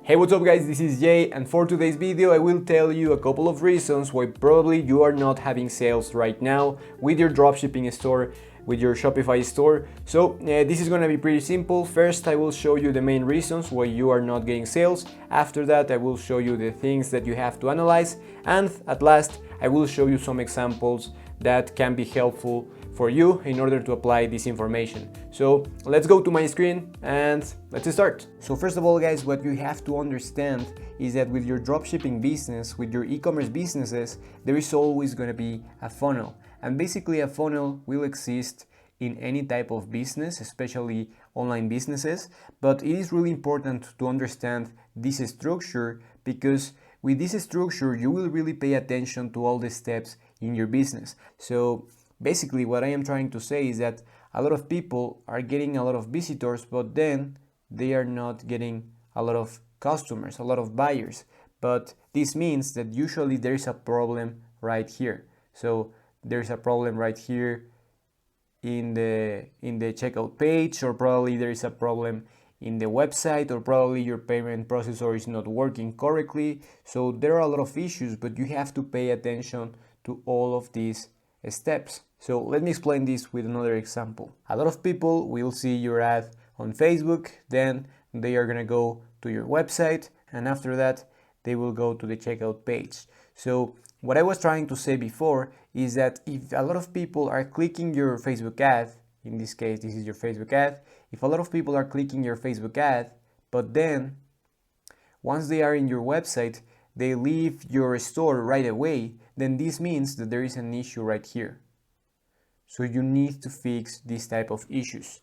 Hey, what's up guys, this is Jay, and for today's video I will tell you a couple of reasons why probably you are not having sales right now with your dropshipping store, with your Shopify store. So this is gonna be pretty simple. First I will show you the main reasons why you are not getting sales. After that I will show you the things that you have to analyze, and at last I will show you some examples that can be helpful for you in order to apply this information. So let's go to my screen and let's start. So first of all guys, what you have to understand is that with your dropshipping business, with your e-commerce businesses, there is always going to be a funnel. And basically a funnel will exist in any type of business, especially online businesses, but it is really important to understand this structure, because with this structure you will really pay attention to all the steps in your business. So basically what I am trying to say is that a lot of people are getting a lot of visitors, but then they are not getting a lot of customers, a lot of buyers. But this means that usually there is a problem right here. So there's a problem right here in the checkout page, or probably there is a problem in the website, or probably your payment processor is not working correctly. So there are a lot of issues, but you have to pay attention to all of these steps. So let me explain this with another example. A lot of people will see your ad on Facebook, then they are gonna go to your website, and after that they will go to the checkout page. So what I was trying to say before is that if a lot of people are clicking your Facebook ad, in this case this is your Facebook ad, if a lot of people are clicking your Facebook ad, but then once they are in your website they leave your store right away, then this means that there is an issue right here. So you need to fix this type of issues.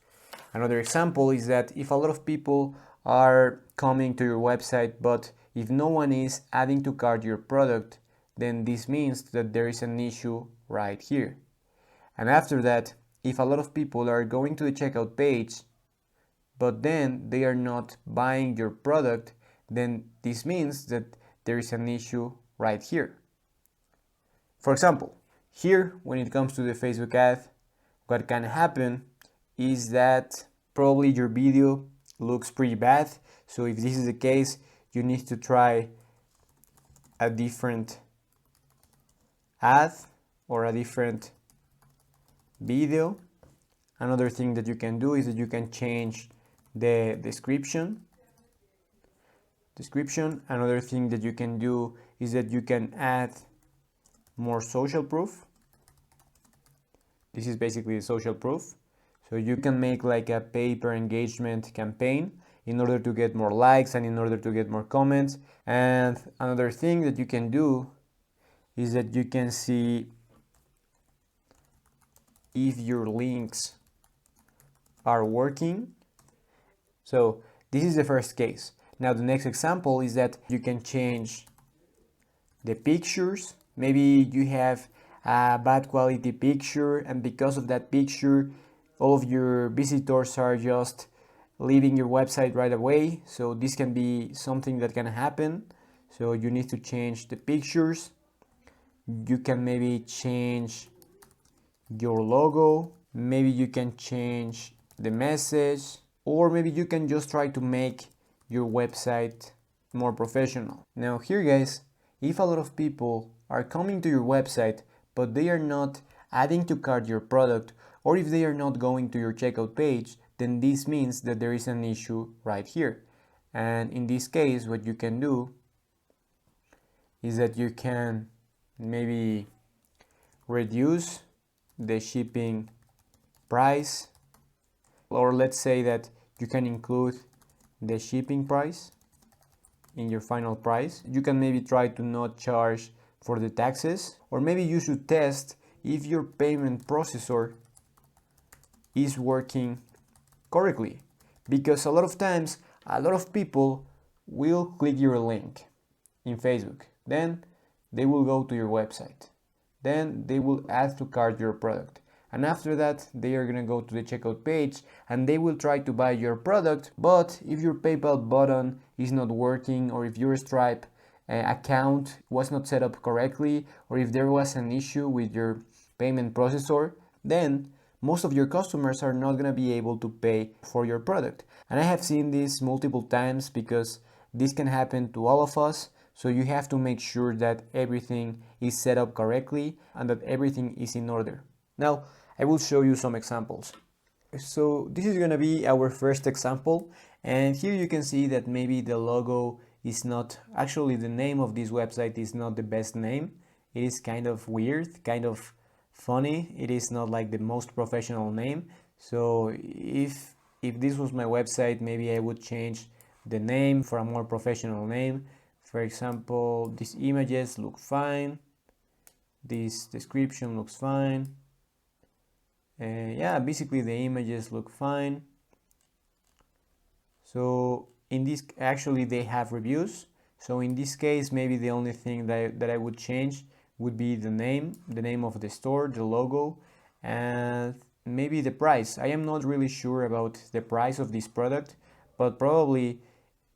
Another example is that if a lot of people are coming to your website, but if no one is adding to cart your product, then this means that there is an issue right here. And after that, if a lot of people are going to the checkout page, but then they are not buying your product, then this means that there is an issue right here. For example, here when it comes to the Facebook ad, what can happen is that probably your video looks pretty bad. So if this is the case, you need to try a different ad or a different video. Another thing that you can do is that you can change the description. Another thing that you can do is that you can add more social proof. This is basically the social proof. So you can make like a pay per engagement campaign in order to get more likes and in order to get more comments. And another thing that you can do is that you can see if your links are working. So this is the first case. Now the next example is that you can change the pictures. Maybe you have a bad quality picture, and because of that picture all of your visitors are just leaving your website right away. So this can be something that can happen. So you need to change the pictures. You can maybe change your logo, maybe you can change the message, or maybe you can just try to make your website more professional. Now here guys, if a lot of people are coming to your website but they are not adding to cart your product, or if they are not going to your checkout page, then this means that there is an issue right here. And in this case what you can do is that you can maybe reduce the shipping price, or let's say that you can include the shipping price in your final price. You can maybe try to not charge for the taxes, or maybe you should test if your payment processor is working correctly, because a lot of times a lot of people will click your link in Facebook, then they will go to your website, then they will add to cart your product, and after that they are gonna go to the checkout page and they will try to buy your product. But if your PayPal button is not working, or if your Stripe account was not set up correctly, or if there was an issue with your payment processor, then most of your customers are not going to be able to pay for your product. And I have seen this multiple times, because This can happen to all of us, so you have to make sure that everything is set up correctly and that everything is in order. Now, I will show you some examples. So this is gonna be our first example, and here you can see that maybe the logo is not, actually the name of this website is not the best name. It is kind of weird, kind of funny. It is not like the most professional name. So if this was my website, maybe I would change the name for a more professional name. For example, these images look fine. This description looks fine. Yeah, basically the images look fine. So in this, actually they have reviews. So in this case, maybe the only thing that I would change would be the name of the store, the logo, and maybe the price. I am not really sure about the price of this product, but probably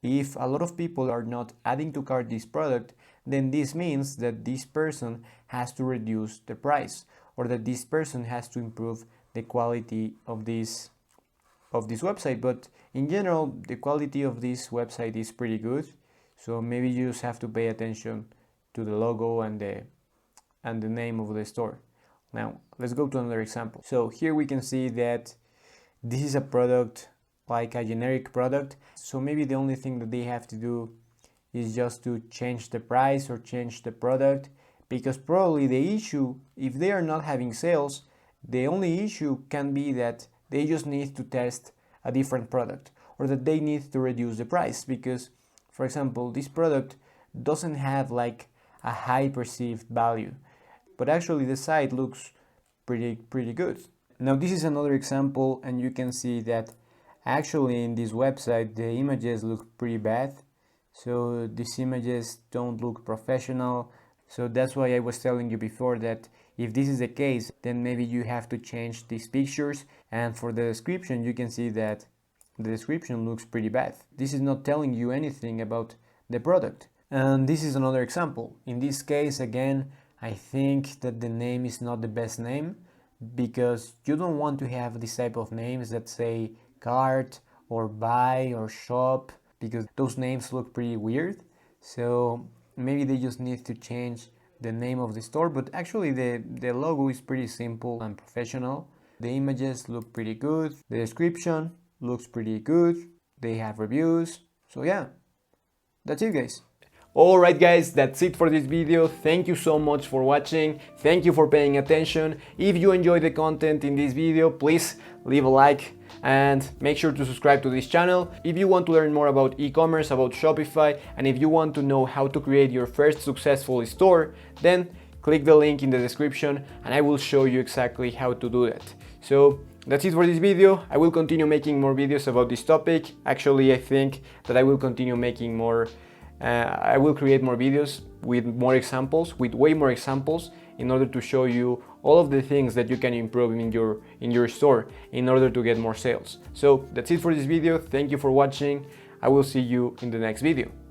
if a lot of people are not adding to cart this product, then this means that this person has to reduce the price, or that this person has to improve the quality of this website. But in general, the quality of this website is pretty good, so maybe you just have to pay attention to the logo and the name of the store. Now let's go to another example. So here we can see that this is a product, like a generic product, so maybe the only thing that they have to do is just to change the price or change the product, because probably the issue, if they are not having sales, the only issue can be that they just need to test a different product, or that they need to reduce the price, because, for example, this product doesn't have like a high perceived value, but actually the site looks pretty good. Now this is another example, and you can see that actually in this website the images look pretty bad. So these images don't look professional. So that's why I was telling you before that if this is the case, then maybe you have to change these pictures. And for the description, you can see that the description looks pretty bad. This is not telling you anything about the product. And this is another example. In this case, again, I think that the name is not the best name, because you don't want to have this type of names that say cart or buy or shop, because those names look pretty weird. So maybe they just need to change the name of the store. But actually the logo is pretty simple and professional. The images look pretty good. The description looks pretty good. They have reviews. So yeah, that's it, guys. Alright guys, that's it for this video. Thank you so much for watching. Thank you for paying attention. If you enjoyed the content in this video, please leave a like and make sure to subscribe to this channel. If you want to learn more about e-commerce, about Shopify, and if you want to know how to create your first successful store, then click the link in the description and I will show you exactly how to do that. So that's it for this video. I will continue making more videos about this topic. Actually, I think that I will continue making more I will create more videos with more examples, with way more examples, in order to show you all of the things that you can improve in your store in order to get more sales. So that's it for this video. Thank you for watching. I will see you in the next video.